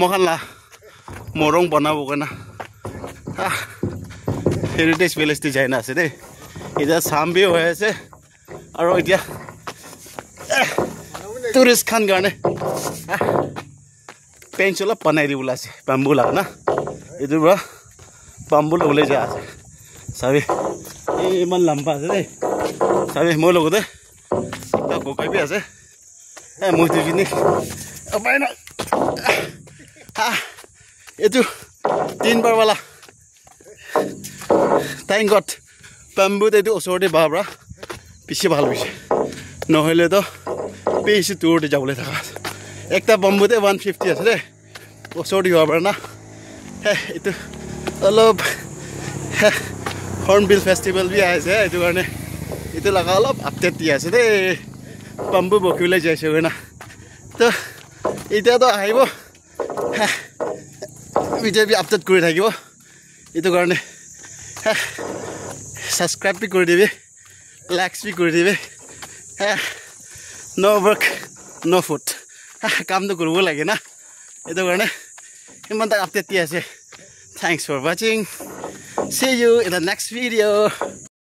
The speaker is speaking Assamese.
মখানলা মৰং বনাব কেনা হেৰিটেজ ভিলেজটো যায় না আছে দেই এতিয়া চামবিও হৈ আছে আৰু এতিয়া টুৰিষ্ট খান কাৰণে পেঞ্চ অলপ বনাই দিবলৈ আছে বাম্বু লাগ না এইটোৰ পৰা বাম্বু ওলাই যায় আছে চাবি এই ইমান লম্বা আছে দেই চাবি মোৰ লগতে ককাই আছে মই দুজনী উপায় নাই এইটো 3 বাৰৱালা Thank God bamboo এইটো ওচৰতে বাবৰা পিছে ভাল হৈছে নহলে তো পিছে দূৰতে যাবলৈ থাকা একটা বাম্বুতে 150 আছে দেই ওচৰতে বাবৰা না এইটো অলপ হৰ্নবিল ফেষ্টিভেল বি আছে এইটো কাৰণে এইটো লগা অলপ আপডেট দি আছে দেই বাম্বু বকিবলৈ যাইছে না তো এতিয়াতো আহিব ভিডিঅ' বি আপডেট কৰি থাকিব এইটো কাৰণে সাবস্ক্রাইব भी कर दिबे लाइक्स भी कर दिबे नो वर्क नो फुड काम तो करबो लागे ना एतो करने इमान तक अपडेट दिया আছে thanks for watching C you in the next video